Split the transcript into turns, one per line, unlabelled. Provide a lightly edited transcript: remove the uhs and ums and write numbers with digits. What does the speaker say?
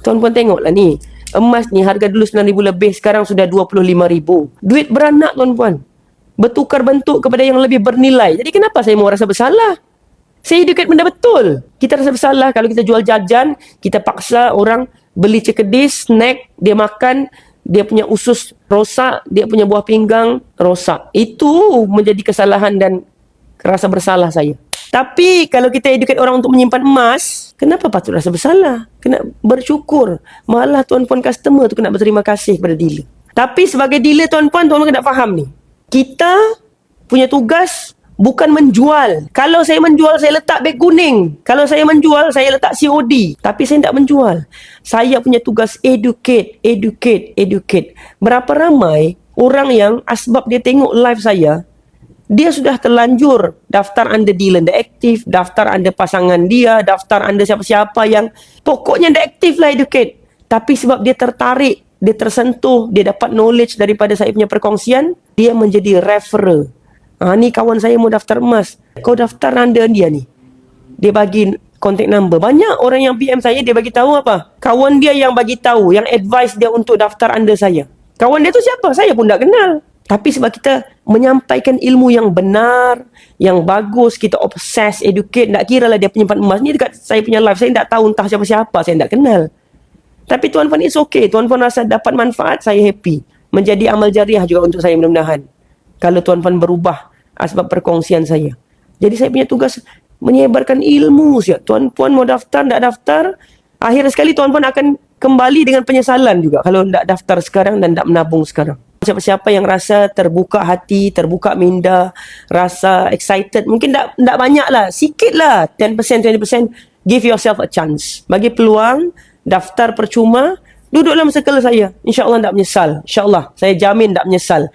Tuan-puan tengoklah ni. Emas ni harga dulu 9,000 lebih, sekarang sudah 25,000. Duit beranak tuan-puan. Bertukar bentuk kepada yang lebih bernilai. Jadi kenapa saya mau rasa bersalah? Saya educate benda betul. Kita rasa bersalah kalau kita jual jajan, kita paksa orang beli cekedis, snack, dia makan, dia punya usus rosak, dia punya buah pinggang rosak. Itu menjadi kesalahan dan rasa bersalah saya. Tapi kalau kita educate orang untuk menyimpan emas, kenapa patut rasa bersalah? Kena bersyukur. Malah tuan-puan customer tu kena berterima kasih kepada dealer. Tapi sebagai dealer tuan-puan kena faham ni. Kita punya tugas bukan menjual. Kalau saya menjual, saya letak beg kuning. Kalau saya menjual, saya letak COD. Tapi saya tak menjual. Saya punya tugas educate. Berapa ramai orang yang asbab dia tengok live saya, dia sudah terlanjur daftar under dealer anda aktif, daftar under pasangan dia, daftar under siapa-siapa yang pokoknya anda aktif lah educate. Tapi sebab dia tertarik, dia tersentuh, dia dapat knowledge daripada saya punya perkongsian, dia menjadi referrer. Ni kawan saya mau daftar emas, kau daftar under dia ni. Dia bagi contact number. Banyak orang yang PM saya, dia bagi tahu apa? Kawan dia yang bagi tahu, yang advice dia untuk daftar under saya. Kawan dia tu siapa? Saya pun tak kenal. Tapi sebab kita menyampaikan ilmu yang benar, yang bagus, kita obses, educate, tak kira lah dia penyimpan emas. Ni dekat saya punya live, saya tak tahu entah siapa-siapa, saya tak kenal. Tapi tuan-puan, it's okay. Tuan-puan rasa dapat manfaat, saya happy. Menjadi amal jariah juga untuk saya mudah-mudahan. Kalau tuan-puan berubah sebab perkongsian saya. Jadi saya punya tugas menyebarkan ilmu. Tuan-puan mau daftar, tak daftar, akhir sekali tuan-puan akan kembali dengan penyesalan juga kalau tak daftar sekarang dan tak menabung sekarang. Siapa-siapa yang rasa terbuka hati, terbuka minda, rasa excited, mungkin tak banyak lah, sikit lah, 10%, 20%, give yourself a chance. Bagi peluang, daftar percuma, duduk dalam circle saya. InsyaAllah tak menyesal. InsyaAllah, saya jamin tak menyesal.